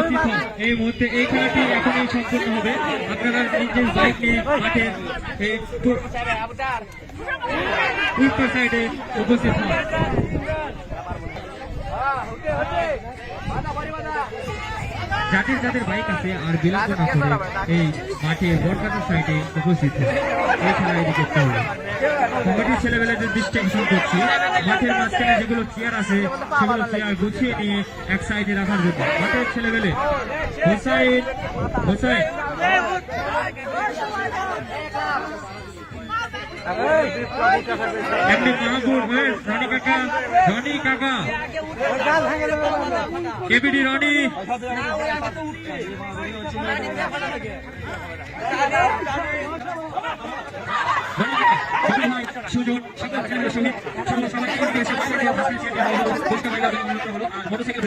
উপস্থিত হন। এই মুহূর্তে এই খেলাটি এখনই সম্পূর্ণ হবে। আপনারা নিজের বাইক নিয়ে মাঠের এই উত্তর সাইডে উপস্থিত হন। যাদের যাদের বাইক আছে আর বিলম্ব না করে এই মাঠে বরকাতার সাইডে উপস্থিত হন। এই খেলা এদিকে চলবে। কমিটির ছেলেবেলাদের দৃষ্টি আকর্ষণ করছি, মাঠের মাঝখানে যেগুলো চেয়ার আছে সেগুলো চেয়ার গুছিয়ে নিয়ে এক সাইডে রাখার জন্য। মাঠের ছেলেবেলে হোসাইন হোসাইন এমনি মাহবুব রনি কাকা কেবিডি রনি সুজন শহীদ মোটরসাইকেল